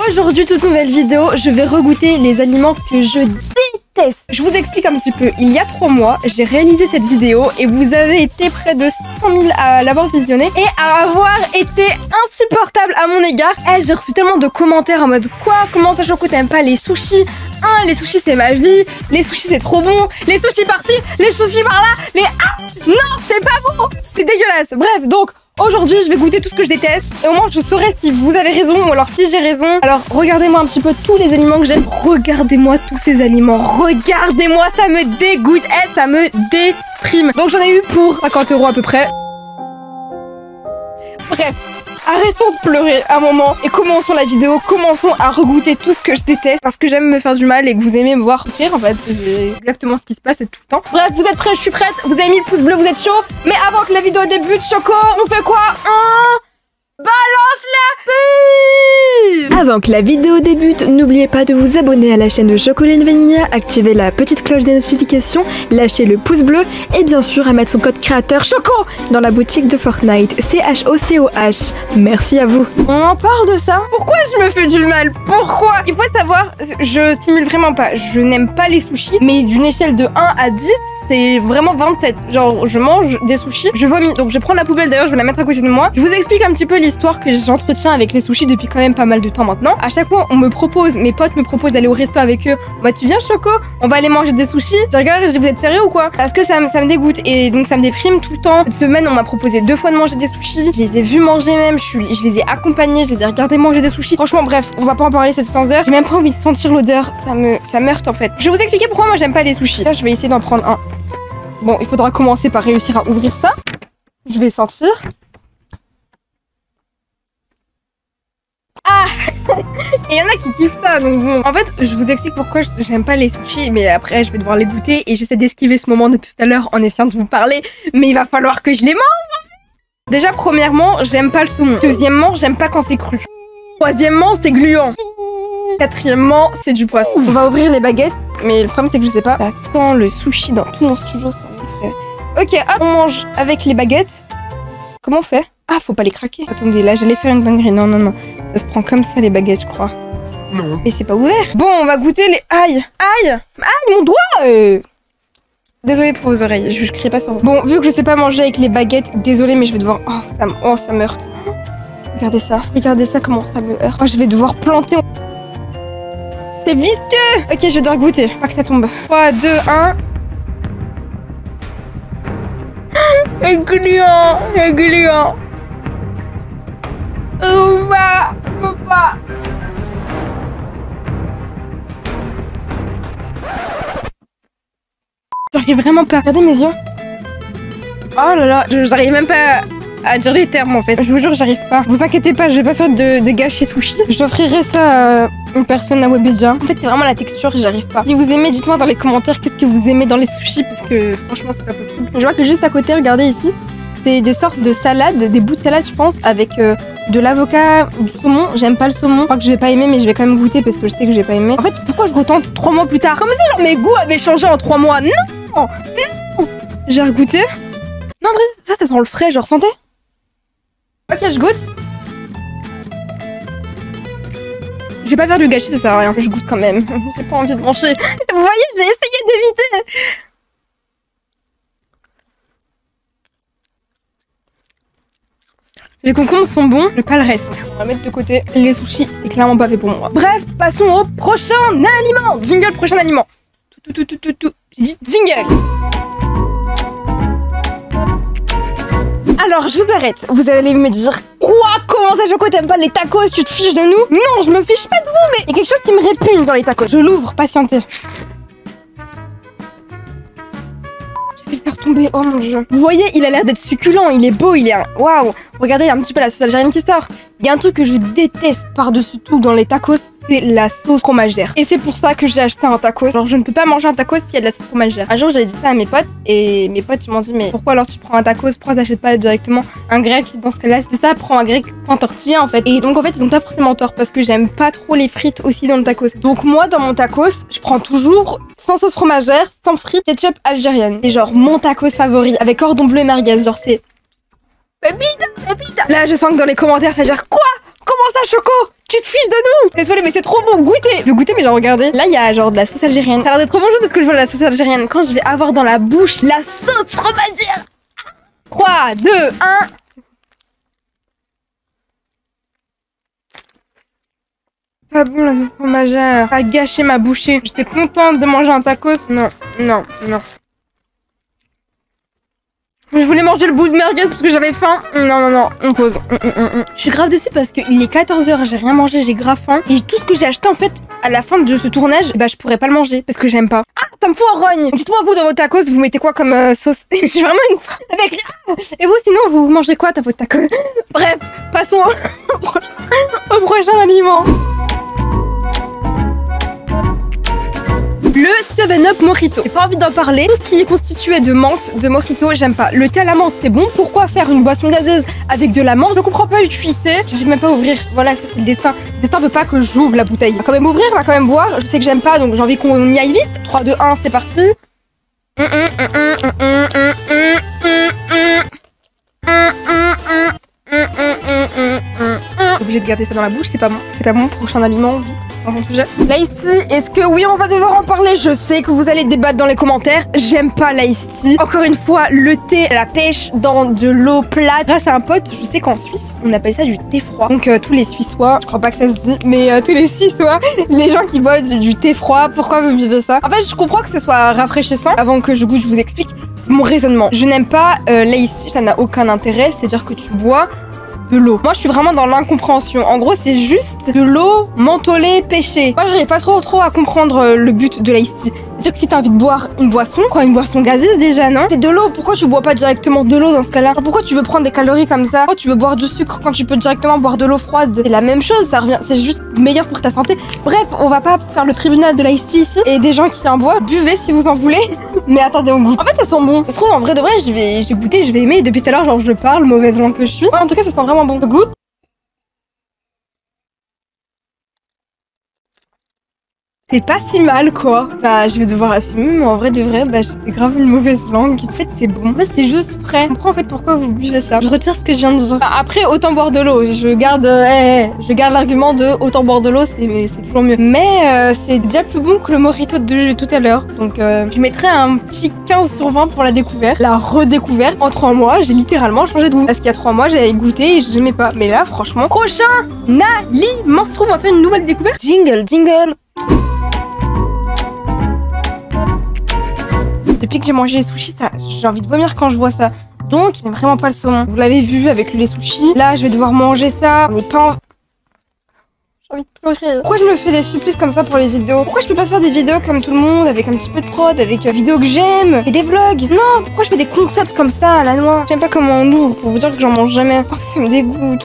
Aujourd'hui, toute nouvelle vidéo, je vais regoûter les aliments que je déteste. Je vous explique un petit peu. Il y a 3 mois, j'ai réalisé cette vidéo et vous avez été près de 100 000 à l'avoir visionnée et à avoir été insupportable à mon égard. J'ai reçu tellement de commentaires en mode quoi, comment ça Choco t'aimes pas les sushis? Les sushis c'est ma vie, les sushis c'est trop bon, les sushis par-ci, les sushis par-là, non, c'est pas bon, c'est dégueulasse. Bref, donc aujourd'hui, je vais goûter tout ce que je déteste et au moins je saurai si vous avez raison ou alors si j'ai raison. Alors regardez-moi un petit peu tous les aliments que j'aime. Regardez-moi tous ces aliments. Regardez-moi, ça me dégoûte. Ça me déprime. Donc j'en ai eu pour 50 € à peu près. Bref. Arrêtons de pleurer un moment et commençons la vidéo, commençons à regoûter tout ce que je déteste parce que j'aime me faire du mal et que vous aimez me voir souffrir en fait, c'est exactement ce qui se passe tout le temps. Bref, vous êtes prêts, je suis prête, vous avez mis le pouce bleu, vous êtes chaud, mais avant que la vidéo débute, Choco, on fait quoi? Balance la pub! Avant que la vidéo débute, n'oubliez pas de vous abonner à la chaîne de Chocolat Vanilla, activer la petite cloche des notifications, lâcher le pouce bleu et bien sûr à mettre son code créateur Choco dans la boutique de Fortnite, CHOCOH. Merci à vous. On en parle de ça? Pourquoi je me fais du mal? Pourquoi? Il faut savoir, je simule vraiment pas, je n'aime pas les sushis, mais d'une échelle de 1 à 10, c'est vraiment 27. Genre, je mange des sushis, je vomis, donc je vais prendre la poubelle d'ailleurs, je vais la mettre à côté de moi. Je vous explique un petit peu l'histoire que j'entretiens avec les sushis depuis quand même pas mal de temps maintenant. À chaque fois, on me propose, mes potes me proposent d'aller au resto avec eux. Bah tu viens Choco, on va aller manger des sushis. Je regarde et je dis vous êtes sérieux ou quoi? Parce que ça me dégoûte et donc ça me déprime tout le temps. Cette semaine, on m'a proposé 2 fois de manger des sushis. Je les ai vus manger même, je les ai accompagnés, je les ai regardés manger des sushis. Franchement bref, on va pas en parler cette 100 heures. J'ai même pas envie de sentir l'odeur, ça meurt en fait. Je vais vous expliquer pourquoi moi j'aime pas les sushis. Là, je vais essayer d'en prendre un. Bon, il faudra commencer par réussir à ouvrir ça. Je vais sentir. Et il y en a qui kiffent ça, donc bon. En fait, je vous explique pourquoi j'aime pas les sushis, mais après, je vais devoir les goûter et j'essaie d'esquiver ce moment depuis tout à l'heure en essayant de vous parler, mais il va falloir que je les mange. Déjà, premièrement, j'aime pas le saumon. Deuxièmement, j'aime pas quand c'est cru. Troisièmement, c'est gluant. Quatrièmement, c'est du poisson. On va ouvrir les baguettes, mais le problème, c'est que je sais pas. Attends, le sushi dans tout mon studio, ça m'effraie. Ok, hop, on mange avec les baguettes. Comment on fait? Ah, faut pas les craquer. Attendez, là, j'allais faire une dinguerie. Non, non, non. Ça se prend comme ça, les baguettes, je crois. Non. Mais c'est pas ouvert. Bon, on va goûter les... Aïe! Aïe! Aïe, mon doigt Désolée pour vos oreilles, je crie pas sur vous. Bon, vu que je sais pas manger avec les baguettes, désolée, mais je vais devoir... Oh, ça me heurte. Regardez ça, comment ça me heurte. Oh, je vais devoir planter... C'est visqueux! Ok, je dois goûter. Pas que ça tombe. 3, 2, 1... Gluant. Pas. J'arrive vraiment pas. Regardez mes yeux. Oh là là, j'arrive même pas à dire les termes en fait. Je vous jure, j'arrive pas. Vous inquiétez pas, je vais pas faire de gâchis sushi. J'offrirai ça à une personne à Webedia. En fait, c'est vraiment la texture, j'arrive pas. Si vous aimez, dites-moi dans les commentaires qu'est-ce que vous aimez dans les sushis parce que franchement, c'est pas possible. Je vois que juste à côté, regardez ici, c'est des sortes de salades, des bouts de salade, je pense, avec de l'avocat, du saumon. J'aime pas le saumon. Je crois que je vais pas aimer, mais je vais quand même goûter parce que je sais que je vais pas aimer. En fait, pourquoi je retente 3 mois plus tard? Comment ça, genre mes goûts avaient changé en 3 mois? Non! J'ai regoûté. Non, en vrai, ça sent le frais, genre, sentez? Ok, je goûte. Je vais pas faire du gâchis, ça sert à rien. Je goûte quand même. J'ai pas envie de manger. Vous voyez, j'ai essayé d'éviter. Les concombres sont bons, mais pas le reste. On va mettre de côté. Les sushis, c'est clairement pas fait pour moi. Bref, passons au prochain aliment. Jingle, prochain aliment. Tout. J'ai dit jingle. Alors, je vous arrête. Vous allez me dire quoi? Comment ça, Choco, t'aimes pas les tacos? Tu te fiches de nous? Non, je me fiche pas de vous, mais il y a quelque chose qui me répugne dans les tacos. Je l'ouvre, patientez. J'allais le faire tomber, oh mon dieu. Vous voyez, il a l'air d'être succulent, il est beau, il est un... Waouh. Regardez, il y a un petit peu la sauce algérienne qui sort. Il y a un truc que je déteste par-dessus tout dans les tacos, c'est la sauce fromagère. Et c'est pour ça que j'ai acheté un tacos. Alors je ne peux pas manger un tacos s'il y a de la sauce fromagère. Un jour j'avais dit ça à mes potes et mes potes m'ont dit mais pourquoi alors tu prends un tacos, pourquoi t'achètes pas directement un grec? Dans ce cas-là c'est ça, prends un grec, prends un tortilla en fait. Et donc en fait ils ont pas forcément tort parce que j'aime pas trop les frites aussi dans le tacos. Donc moi dans mon tacos je prends toujours sans sauce fromagère, sans frites, ketchup algérienne. Et genre mon tacos favori avec cordon bleu et merguez, genre c'est... Pépita. Là je sens que dans les commentaires ça veut dire quoi? Comment ça, Choco? Tu te fiches de nous? Désolée, mais c'est trop bon, goûtez. Je vais goûter, mais genre, regardez. Là, il y a genre de la sauce algérienne. Ça a l'air d'être trop bon parce que je vois la sauce algérienne. Quand je vais avoir dans la bouche la sauce fromagère. 3, 2, 1. Pas bon la sauce fromagère. Ça a gâché ma bouchée. J'étais contente de manger un tacos. Non, non, non. Je voulais manger le bout de merguez parce que j'avais faim. Non, non, non, on pause. Je suis grave dessus parce qu'il est 14h, j'ai rien mangé, j'ai grave faim. Et tout ce que j'ai acheté en fait à la fin de ce tournage, bah je pourrais pas le manger parce que j'aime pas. Ah, ça me fout en rogne. Dites-moi vous dans vos tacos, vous mettez quoi comme sauce? Je suis vraiment une... avec... Et vous sinon, vous mangez quoi dans vos tacos? Bref, passons au prochain aliment. Le 7-Up Mojito. J'ai pas envie d'en parler. Tout ce qui est constitué de menthe, de mojito, j'aime pas. Le thé à la menthe, c'est bon. Pourquoi faire une boisson gazeuse avec de la menthe? Je comprends pas utiliser. J'arrive même pas à ouvrir. Voilà, ça c'est le destin. Le destin veut pas que j'ouvre la bouteille. On va quand même ouvrir, on va quand même boire. Je sais que j'aime pas, donc j'ai envie qu'on y aille vite. 3, 2, 1, c'est parti. Obligé de garder ça dans la bouche, c'est pas bon. C'est pas bon. Prochain aliment, vite. L'ice tea, est-ce que oui on va devoir en parler? Je sais que vous allez débattre dans les commentaires. J'aime pas l'ice tea. Encore une fois, le thé à la pêche dans de l'eau plate. Grâce à un pote, je sais qu'en Suisse, on appelle ça du thé froid. Donc tous les Suissois, je crois pas que ça se dit, mais tous les Suissois, les gens qui boivent du thé froid, pourquoi vous vivez ça? En fait, je comprends que ce soit rafraîchissant. Avant que je goûte, je vous explique mon raisonnement. Je n'aime pas l'ice tea, ça n'a aucun intérêt. C'est-à-dire que tu bois de l'eau. Moi, je suis vraiment dans l'incompréhension. En gros, c'est juste de l'eau mentholée, pêchée. Moi, j'arrive pas trop à comprendre le but de l'ice tea. C'est-à-dire que si t'as envie de boire une boisson, quoi, une boisson gazeuse déjà, non? C'est de l'eau. Pourquoi tu bois pas directement de l'eau dans ce cas-là? Pourquoi tu veux prendre des calories comme ça? Pourquoi tu veux boire du sucre quand tu peux directement boire de l'eau froide? C'est la même chose, ça revient. C'est juste meilleur pour ta santé. Bref, on va pas faire le tribunal de l'ice tea ici. Et des gens qui en boivent, buvez si vous en voulez. Mais attendez, on goûte. En fait, ça sent bon. Ça se trouve, en vrai de vrai, j'ai goûté, je vais aimer. Et depuis tout à l'heure, genre, je parle, mauvaise langue que je suis. Ouais, en tout cas, ça sent vraiment bon. Je goûte. C'est pas si mal quoi. Bah je vais devoir assumer, mais en vrai de vrai, bah j'étais grave une mauvaise langue. En fait c'est bon. En fait c'est juste frais. Je comprends en fait pourquoi vous buvez ça. Je retire ce que je viens de dire. Après autant boire de l'eau. Je garde l'argument de autant boire de l'eau, c'est toujours mieux. Mais c'est déjà plus bon que le mojito de tout à l'heure. Donc je mettrais un petit 15 sur 20 pour la découverte. La redécouverte. En 3 mois, j'ai littéralement changé de goût. Parce qu'il y a 3 mois, j'avais goûté et je n'aimais pas. Mais là franchement, prochain aliment, se trouve, on va faire une nouvelle découverte. Jingle, jingle. Depuis que j'ai mangé les sushis, j'ai envie de vomir quand je vois ça. Donc, il n'aime vraiment pas le saumon. Vous l'avez vu avec les sushis. Là, je vais devoir manger ça. Mais pas... J'ai envie de pleurer. Pourquoi je me fais des supplices comme ça pour les vidéos? Pourquoi je peux pas faire des vidéos comme tout le monde, avec un petit peu de prod, avec vidéos que j'aime et des vlogs? Non, pourquoi je fais des concepts comme ça à la noix? J'aime pas comment on ouvre pour vous dire que j'en mange jamais. Oh, ça me dégoûte.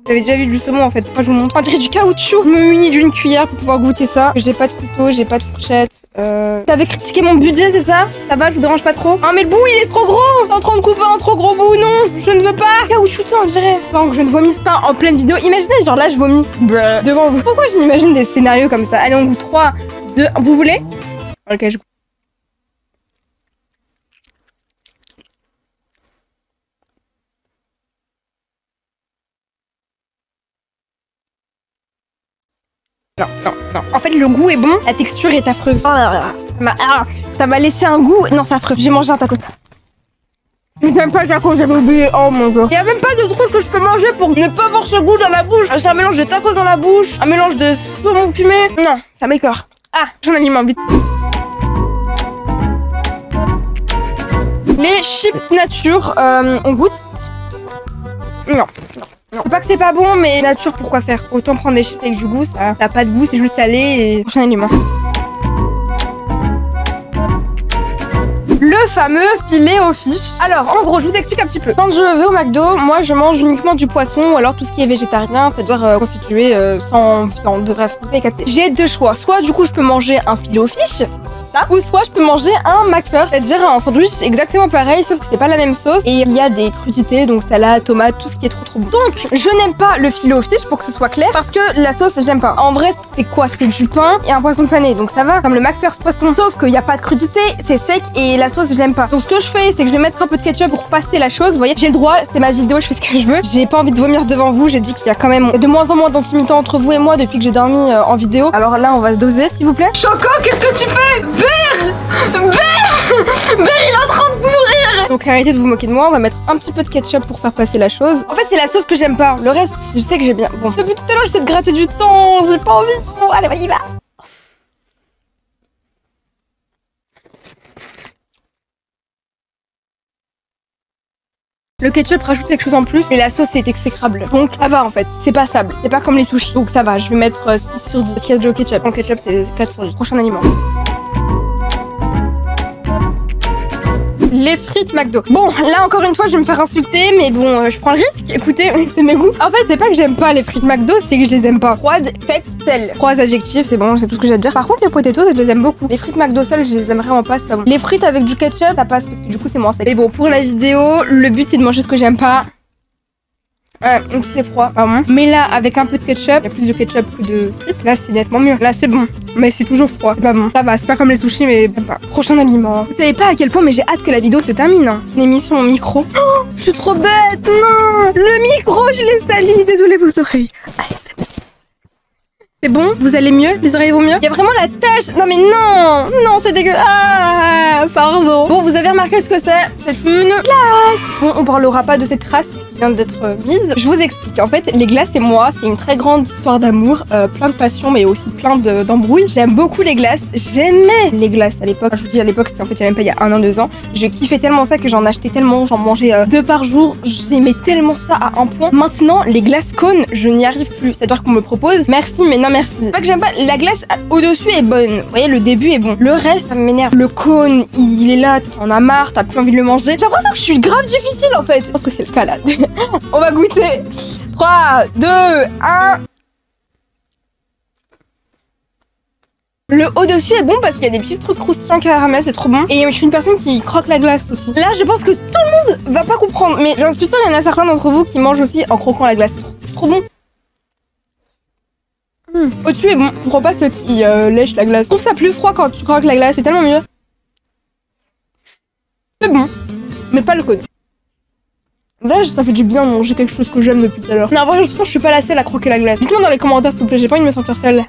Vous avez déjà vu du saumon en fait, pourquoi je vous montre? On dirait du caoutchouc. Je me munis d'une cuillère pour pouvoir goûter ça. J'ai pas de couteau, j'ai pas de fourchette. T'avais critiqué mon budget, c'est ça? Ça va, je vous dérange pas trop? Ah mais le bout il est trop gros! T'es en train de couper un trop gros bout, non! Je ne veux pas! Caoutchoutant on dirait. Espérons que je ne vomisse pas en pleine vidéo. Imaginez, genre là je vomis devant vous. Pourquoi je m'imagine des scénarios comme ça? Allez on goûte 3, 2, vous voulez? Ok je goûte. Non, non, non. En fait, le goût est bon, la texture est affreuse. Ça m'a laissé un goût. Non, c'est affreux. J'ai mangé un tacos. J'aime pas le tacos, j'avais oublié. Oh mon dieu. Il y a même pas de truc que je peux manger pour ne pas avoir ce goût dans la bouche. C'est un mélange de tacos dans la bouche, un mélange de saumon fumé. Non, ça m'écœure. Ah, j'en aliment vite. Les chips nature, on goûte. Non. Non. C'est pas que c'est pas bon, mais nature, pourquoi faire? Autant prendre des chips avec du goût, ça n'a pas de goût, c'est juste salé et... Prochain aliment. Le fameux filet aux fiches. Alors, en gros, je vous explique un petit peu. Quand je vais au McDo, moi, je mange uniquement du poisson ou alors tout ce qui est végétarien, c'est-à-dire constitué sans viande. Bref, vous avez capté. J'ai deux choix. Soit, du coup, je peux manger un filet aux fiches, ça. Ou soit je peux manger un McFirst, c'est-à-dire un sandwich exactement pareil, sauf que c'est pas la même sauce. Et il y a des crudités, donc salade, tomate, tout ce qui est trop bon. Donc, je n'aime pas le filet aux fiches pour que ce soit clair, parce que la sauce, j'aime pas. En vrai, c'est quoi? C'est du pain et un poisson pané, donc ça va. Comme le McFirst poisson, sauf qu'il n'y a pas de crudité, c'est sec et la sauce, je l'aime pas. Donc ce que je fais, c'est que je vais mettre un peu de ketchup pour passer la chose. Vous voyez, j'ai le droit, c'est ma vidéo, je fais ce que je veux. J'ai pas envie de vomir devant vous, j'ai dit qu'il y a quand même de moins en moins d'intimité entre vous et moi depuis que j'ai dormi en vidéo. Alors là, on va se doser, s'il vous plaît. Choco, qu'est-ce que tu fais? Bear, il est en train de mourir. Donc arrêtez de vous moquer de moi, on va mettre un petit peu de ketchup pour faire passer la chose. En fait, c'est la sauce que j'aime pas. Le reste, je sais que j'ai bien. Bon, depuis tout à l'heure, j'essaie de gratter du temps, j'ai pas envie. Bon, allez, vas-y, va. Le ketchup rajoute quelque chose en plus, mais la sauce est exécrable. Donc ça va en fait, c'est passable. C'est pas comme les sushis. Donc ça va, je vais mettre 6 sur 10. Parce qu'il y a du ketchup. Le ketchup, c'est 4 sur 10. Prochain aliment. Les frites McDo. Bon, là encore une fois, je vais me faire insulter, mais bon, je prends le risque. Écoutez, c'est mes goûts. En fait, c'est pas que j'aime pas les frites McDo, c'est que je les aime pas. Froide, sec, sel. 3 adjectifs, c'est bon, c'est tout ce que j'ai à dire. Par contre, les potatoes, je les aime beaucoup. Les frites McDo seules, je les aime vraiment pas, c'est pas bon. Les frites avec du ketchup, ça passe parce que du coup, c'est moins sec. Mais bon, pour la vidéo, le but c'est de manger ce que j'aime pas. Donc c'est froid, pardon. Mais là, avec un peu de ketchup, il y a plus de ketchup que de frites. Là, c'est nettement mieux. Là, c'est bon. Mais c'est toujours froid. C'est pas bon. Ça va, c'est pas comme les sushis, mais pas. Prochain aliment. Vous savez pas à quel point, mais j'ai hâte que la vidéo se termine. Hein. J'ai mis son micro. Oh, je suis trop bête. Non. Le micro, je l'ai sali. Désolée vos oreilles. Allez, c'est bon. C'est bon? Vous allez mieux? Les oreilles vont mieux? Il y a vraiment la tache. Non mais non. Non, c'est dégueu. Ah, pardon. Bon, vous avez remarqué ce que c'est? C'est une glace. Bon, on parlera pas de cette race vient d'être mise. Je vous explique. En fait, les glaces et moi, c'est une très grande histoire d'amour, plein de passion, mais aussi plein d'embrouilles. J'aime beaucoup les glaces. J'aimais les glaces à l'époque. Je vous dis à l'époque, c'était en fait, il y a même pas il y a 1 an, 2 ans. Je kiffais tellement ça que j'en achetais tellement, j'en mangeais 2 par jour. J'aimais tellement ça à un point. Maintenant, les glaces cônes, je n'y arrive plus. C'est-à-dire qu'on me propose, merci, mais non merci. C'est pas que j'aime pas. La glace au-dessus est bonne. Vous voyez, le début est bon. Le reste, ça m'énerve. Le cône, il est là, t'en as marre, t'as plus envie de le manger. J'ai l'impression que je suis grave difficile en fait. Je pense que c'est le cas là. On va goûter. 3, 2, 1. Le au-dessus est bon parce qu'il y a des petits trucs croustillants caramel, c'est trop bon. Et je suis une personne qui croque la glace aussi. Là, je pense que tout le monde va pas comprendre. Mais j'en suis sûre, il y en a certains d'entre vous qui mangent aussi en croquant la glace. C'est trop bon. Au-dessus est bon. Je comprends pas ceux qui lèchent la glace. Je trouve ça plus froid quand tu croques la glace. C'est tellement mieux. C'est bon. Mais pas le cône. Là, ça fait du bien de manger quelque chose que j'aime depuis tout à l'heure. Mais en vrai, je suis pas la seule à croquer la glace. Dites-moi dans les commentaires, s'il vous plaît, j'ai pas envie de me sentir seule.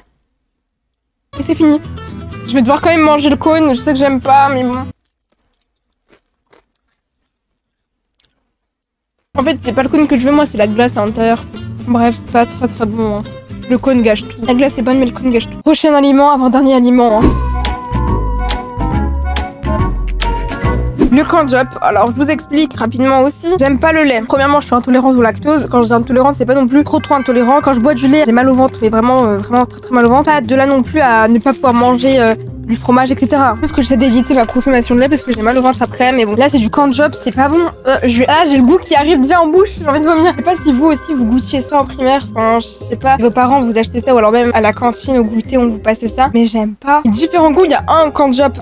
Et c'est fini. Je vais devoir quand même manger le cône, je sais que j'aime pas, mais bon. En fait, c'est pas le cône que je veux, moi, c'est la glace à l'intérieur. Bref, c'est pas très bon. Hein. Le cône gâche tout. La glace est bonne, mais le cône gâche tout. Prochain aliment, avant-dernier aliment. Hein. Le ketchup, alors je vous explique rapidement aussi. J'aime pas le lait. Premièrement, je suis intolérante au lactose. Quand je dis intolérante, c'est pas non plus trop intolérant. Quand je bois du lait, j'ai mal au ventre, mais vraiment très mal au ventre. Pas de là non plus à ne pas pouvoir manger du fromage, etc. Plus que j'essaie d'éviter ma consommation de lait parce que j'ai mal au ventre après. Mais bon, là c'est du ketchup, c'est pas bon. J'ai le goût qui arrive déjà en bouche. J'ai envie de vomir. Je sais pas si vous aussi vous goûtiez ça en primaire. Enfin, je sais pas. Si vos parents vous achetez ça ou alors même à la cantine au goûter on vous passait ça. Mais j'aime pas. Il y a différents goûts. Il y a un ketchup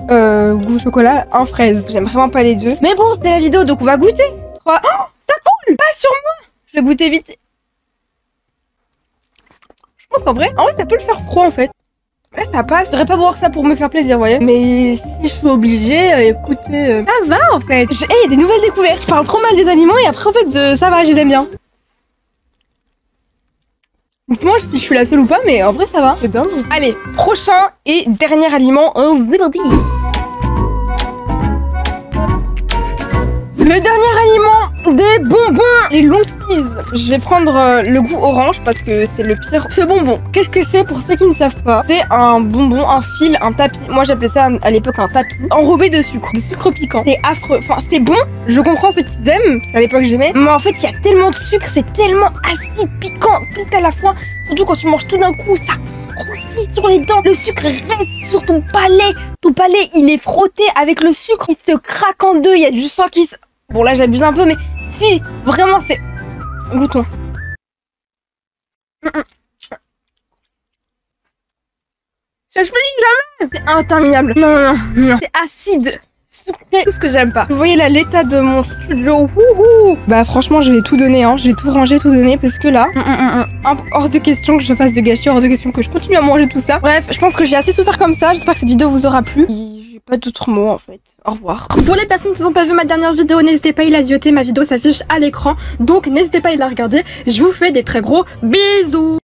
goût chocolat, un fraise. J'aime vraiment pas les deux. Mais bon, c'était la vidéo donc on va goûter. 3. Oh, ça coule. Pas sur moi. Je vais goûter vite. Je pense qu'en vrai, ça peut le faire froid en fait. Là, ça passe. Je devrais pas boire ça pour me faire plaisir, vous voyez. Mais si je suis obligée, écoutez, ça va en fait. Il y a des nouvelles découvertes. Je parle trop mal des aliments et après en fait, ça va, je les aime bien. Dites-moi si je suis la seule ou pas, mais en vrai ça va. C'est dingue. Allez, prochain et dernier aliment, c'est parti. Le dernier aliment, des bonbons, les longues cheese. Je vais prendre le goût orange parce que c'est le pire. Ce bonbon, qu'est-ce que c'est pour ceux qui ne savent pas? C'est un bonbon, un fil, un tapis. Moi j'appelais ça à l'époque un tapis enrobé de sucre piquant. C'est affreux. Enfin, c'est bon. Je comprends ceux qui aiment parce qu'à l'époque j'aimais. Mais en fait, il y a tellement de sucre, c'est tellement acide, piquant, tout à la fois. Surtout quand tu manges tout d'un coup, ça croustille sur les dents. Le sucre reste sur ton palais. Ton palais, il est frotté avec le sucre. Il se craque en deux. Il y a du sang qui se... Bon, là, j'abuse un peu, mais si, vraiment, c'est... Goûtons. Ça se finit jamais. C'est interminable. Non, non, non, non. C'est acide, sucré, tout ce que j'aime pas. Vous voyez là l'état de mon studio. Wouhou. Bah franchement, je vais tout donner, hein. Je vais tout ranger, tout donner parce que là, hors de question que je fasse de gâchis, hors de question que je continue à manger tout ça. Bref, je pense que j'ai assez souffert comme ça. J'espère que cette vidéo vous aura plu. J'ai pas d'autres mots en fait. Au revoir. Pour les personnes qui n'ont pas vu ma dernière vidéo, n'hésitez pas à la zioter. Ma vidéo s'affiche à l'écran, donc n'hésitez pas à la regarder. Je vous fais des très gros bisous.